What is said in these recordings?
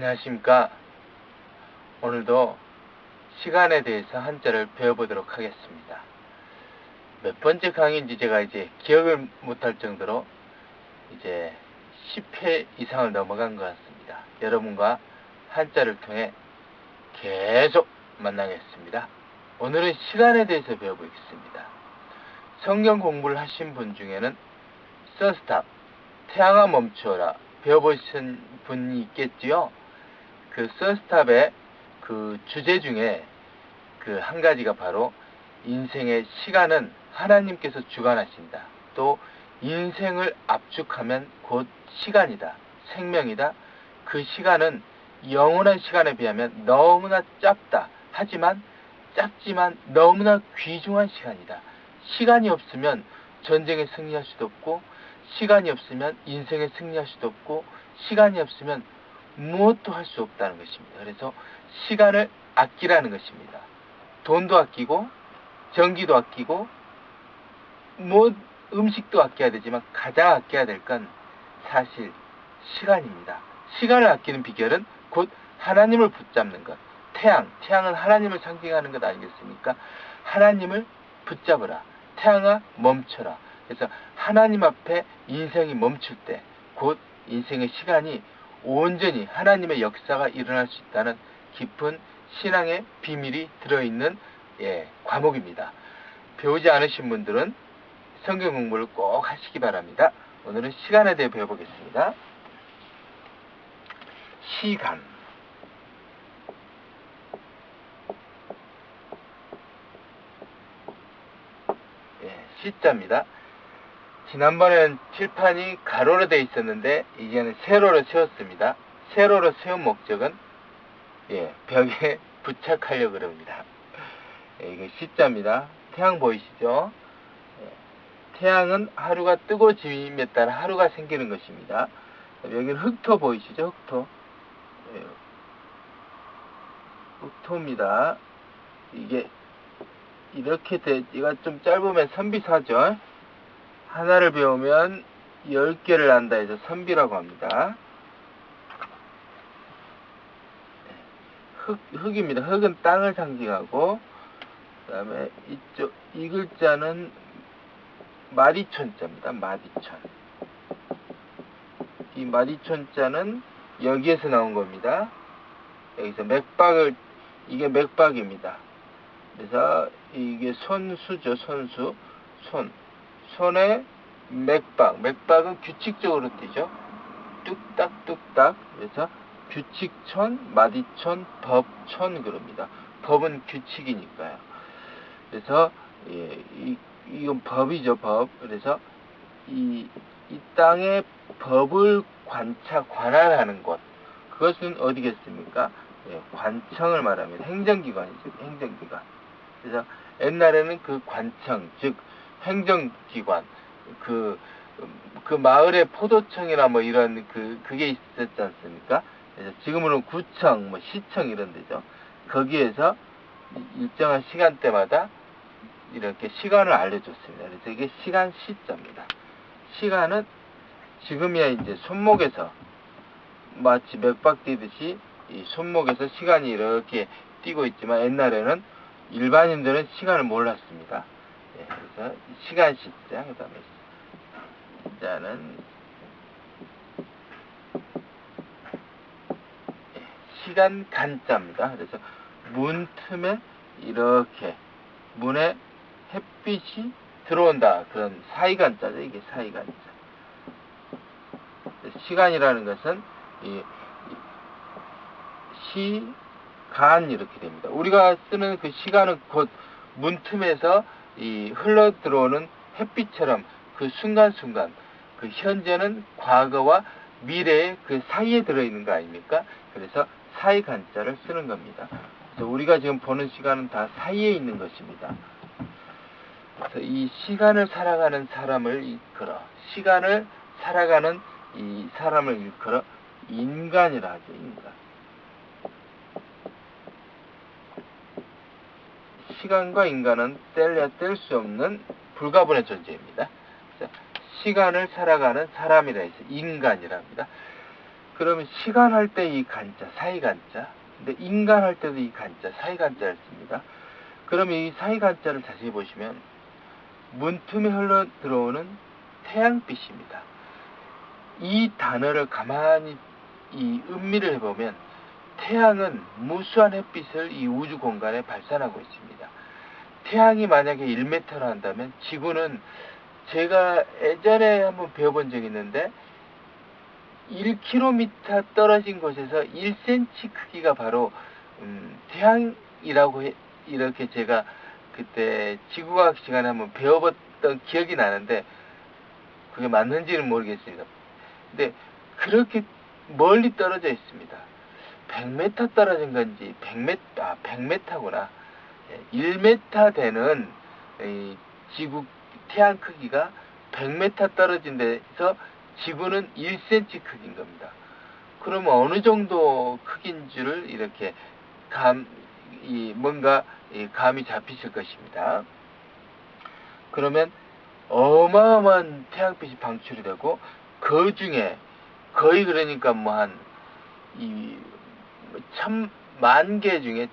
안녕하십니까. 오늘도 시간에 대해서 한자를 배워보도록 하겠습니다. 몇 번째 강의인지 제가 이제 기억을 못할 정도로 이제 10회 이상을 넘어간 것 같습니다. 여러분과 한자를 통해 계속 만나겠습니다. 오늘은 시간에 대해서 배워보겠습니다. 성경 공부를 하신 분 중에는 서스탑, 태양아 멈추어라 배워보신 분이 있겠지요. 그 서스탑의 그 주제 중에 그 한 가지가 바로 인생의 시간은 하나님께서 주관하신다. 또 인생을 압축하면 곧 시간이다. 생명이다. 그 시간은 영원한 시간에 비하면 너무나 짧다. 하지만 짧지만 너무나 귀중한 시간이다. 시간이 없으면 전쟁에 승리할 수도 없고, 시간이 없으면 인생에 승리할 수도 없고, 시간이 없으면 무엇도 할 수 없다는 것입니다. 그래서 시간을 아끼라는 것입니다. 돈도 아끼고 전기도 아끼고 음식도 아껴야 되지만 가장 아껴야 될 건 사실 시간입니다. 시간을 아끼는 비결은 곧 하나님을 붙잡는 것. 태양은 하나님을 상징하는 것 아니겠습니까? 하나님을 붙잡으라. 태양아 멈춰라. 그래서 하나님 앞에 인생이 멈출 때 곧 인생의 시간이 온전히 하나님의 역사가 일어날 수 있다는 깊은 신앙의 비밀이 들어있는 과목입니다. 배우지 않으신 분들은 성경 공부를 꼭 하시기 바랍니다. 오늘은 시간에 대해 배워보겠습니다. 시간. 시자입니다. 지난번에는 칠판이 가로로 되어 있었는데 이제는 세로로 세웠습니다. 세로로 세운 목적은 벽에 부착하려고 그럽니다. 이게 시자입니다. 태양 보이시죠? 태양은 하루가 뜨고 짐에 따라 하루가 생기는 것입니다. 여기는 흑토 보이시죠? 흑토입니다. 이게 이렇게 이가 좀 짧으면 선비사죠. 하나를 배우면 10개를 안다 해서 선비라고 합니다. 흑입니다. 흑은 땅을 상징하고, 그 다음에 이 글자는 마디촌자입니다. 마디촌. 이 마디촌자는 여기에서 나온 겁니다. 여기서 이게 맥박입니다. 그래서 이게 손수죠. 손의 맥박은 규칙적으로 뛰죠. 뚝딱뚝딱. 그래서 규칙촌, 마디촌, 법촌 그럽니다. 법은 규칙이니까요. 그래서 이건 법이죠. 법. 그래서 이 땅의 법을 관할하는 곳. 그것은 어디겠습니까? 관청을 말합니다. 행정기관이죠. 행정기관. 그래서 옛날에는 그 관청, 즉 행정기관, 그 마을의 포도청이나 뭐 이런 그게 있었지 않습니까? 그래서 지금으로는 구청, 뭐 시청 이런 데죠. 거기에서 일정한 시간대마다 이렇게 시간을 알려줬습니다. 그래서 이게 시간 시자입니다. 시간은 지금이야 이제 손목에서 마치 맥박 뛰듯이 이 손목에서 시간이 이렇게 뛰고 있지만 옛날에는 일반인들은 시간을 몰랐습니다. 그래서 시간 시자, 그 다음에 시자는 시간 간자입니다. 그래서 문 틈에 이렇게 문에 햇빛이 들어온다. 그런 사이간자죠. 이게 사이간자. 시간이라는 것은 시간 이렇게 됩니다. 우리가 쓰는 그 시간은 곧 문틈에서 흘러 들어오는 햇빛처럼 그 순간순간, 그 현재는 과거와 미래의 그 사이에 들어있는 거 아닙니까? 그래서 사이간자를 쓰는 겁니다. 그래서 우리가 지금 보는 시간은 다 사이에 있는 것입니다. 그래서 이 시간을 살아가는 사람을 일컬어, 시간을 살아가는 이 사람을 일컬어 인간이라 하죠. 인간. 시간과 인간은 뗄래야 뗄 수 없는 불가분의 존재입니다. 그래서 시간을 살아가는 사람이라 해서 인간이라 합니다. 그러면 시간 할 때 이 간자, 사이간자. 근데 인간 할 때도 이 간자, 사이간자를 씁니다. 그러면 이 사이간자를 자세히 보시면 문틈에 흘러 들어오는 태양빛입니다. 이 단어를 가만히 이 음미를 해보면 태양은 무수한 햇빛을 이 우주 공간에 발산하고 있습니다. 태양이 만약에 1m라 한다면 지구는 제가 예전에 한번 배워본 적이 있는데 1km 떨어진 곳에서 1cm 크기가 바로 태양이라고 이렇게 제가 그때 지구과학 시간에 한번 배워봤던 기억이 나는데 그게 맞는지는 모르겠습니다. 근데 그렇게 멀리 떨어져 있습니다. 100m 떨어진 건지 100m구나. 1m 되는 지구 태양 크기가 100m 떨어진 데서 지구는 1cm 크기인 겁니다. 그러면 어느 정도 크기인 줄을 이렇게 뭔가 감이 잡히실 것입니다. 그러면 어마어마한 태양빛이 방출이 되고 그 중에 거의 그러니까 뭐 한 천만 개 중에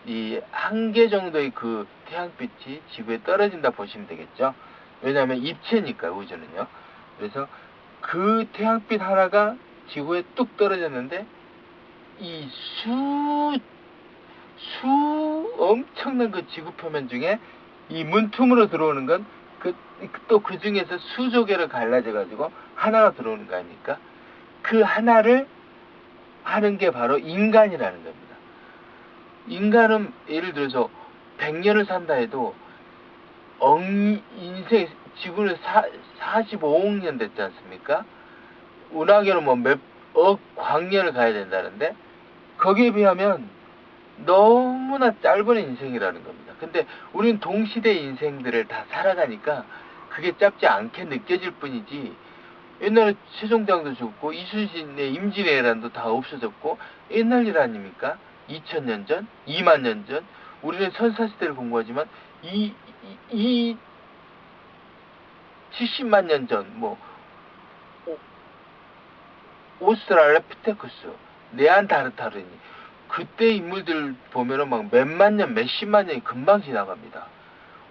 이 한 개 정도의 그 태양빛이 지구에 떨어진다 보시면 되겠죠. 왜냐하면 입체니까 우주는요. 그래서 그 태양빛 하나가 지구에 뚝 떨어졌는데 이 엄청난 그 지구 표면 중에 이 문틈으로 들어오는 건 또 그 중에서 수조 개로 갈라져 가지고 하나가 들어오는 거 아닙니까? 그 하나를 하는 게 바로 인간이라는 겁니다. 인간은 예를 들어서 100년을 산다 해도 인생 지구는 45억 년 됐지 않습니까? 운하계는 뭐 몇억 광년을 가야 된다는데 거기에 비하면 너무나 짧은 인생이라는 겁니다. 근데 우리는 동시대 인생들을 다 살아가니까 그게 짧지 않게 느껴질 뿐이지 옛날에 세종대왕도 죽고 이순신의 임진왜란도 다 없어졌고 옛날 일 아닙니까? 2000년 전, 2만 년 전 우리는 선사시대를 공부하지만 이 70만 년 전 뭐 오스트랄로피테쿠스, 네안데르탈인이 그때 인물들 보면은 막 몇만 년, 몇십만 년이 금방 지나갑니다.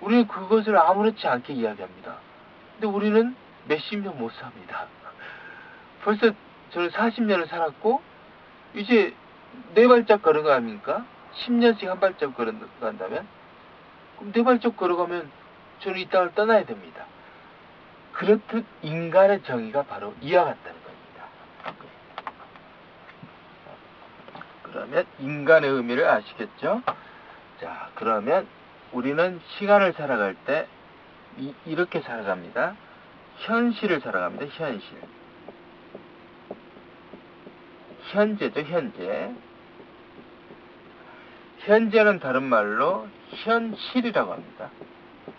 우리는 그것을 아무렇지 않게 이야기합니다. 근데 우리는 몇십 년 못 삽니다. 벌써 저는 40년을 살았고 이제 4발짝 걸어가 아닙니까? 10년씩 한 발짝 걸어간다면 그럼 4발짝 걸어가면 저는 이 땅을 떠나야 됩니다. 그렇듯 인간의 정의가 바로 이와 같다는 겁니다. 그러면 인간의 의미를 아시겠죠? 자, 그러면 우리는 시간을 살아갈 때 이렇게 살아갑니다. 현실을 살아갑니다. 현실. 현재죠, 현재. 현재는 다른 말로 현실이라고 합니다.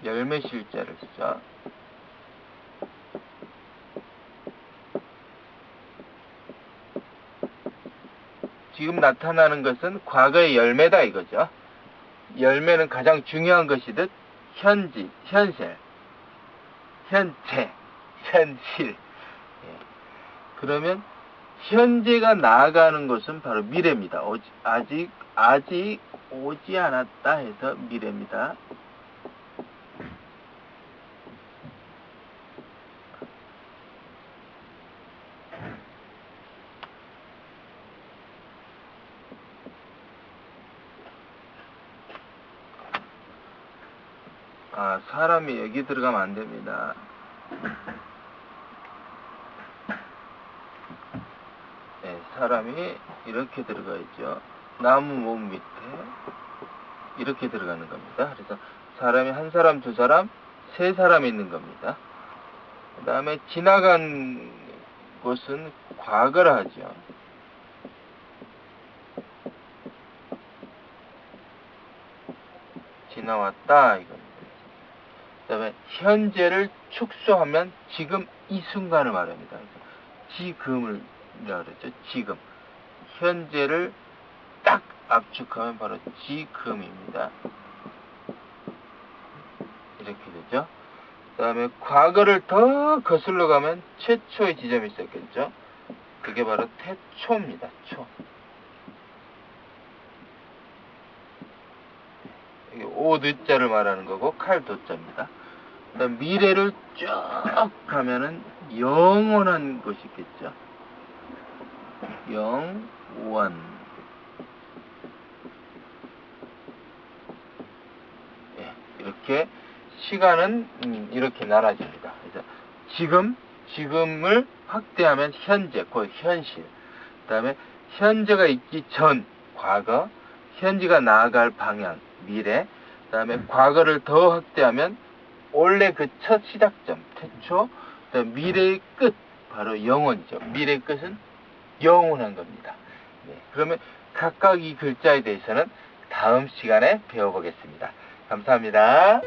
열매실자를 쓰죠. 지금 나타나는 것은 과거의 열매다 이거죠. 열매는 가장 중요한 것이듯 현재, 현실. 그러면 현재가 나아가는 것은 바로 미래입니다. 아직 오지 않았다 해서 미래입니다. 사람이 여기 들어가면 안 됩니다. 네, 사람이 이렇게 들어가 있죠. 나무 목 밑에 이렇게 들어가는 겁니다. 그래서 사람이 한 사람, 두 사람, 세 사람이 있는 겁니다. 그 다음에 지나간 곳은 과거라 하죠. 지나왔다 이겁니다. 그 다음에 현재를 축소하면 지금 이 순간을 말합니다. 지금을 그랬죠. 지금. 현재를 딱 압축하면 바로 지금입니다. 이렇게 되죠. 그 다음에 과거를 더 거슬러 가면 최초의 지점이 있었겠죠. 그게 바로 태초입니다. 초. 이게 오드자를 말하는 거고 칼도자입니다. 그다음 미래를 쭉 가면은 영원한 것이 있겠죠. 영원. 예, 이렇게 시간은 이렇게 나눠집니다. 그래서 지금을 확대하면 현재, 곧 현실. 그다음에 현재가 있기 전, 과거. 현재가 나아갈 방향, 미래. 그다음에 과거를 더 확대하면 원래 그 첫 시작점, 태초. 그다음 미래의 끝, 바로 영원이죠. 미래의 끝은 영원한 겁니다. 네, 그러면 각각 이 글자에 대해서는 다음 시간에 배워보겠습니다. 감사합니다.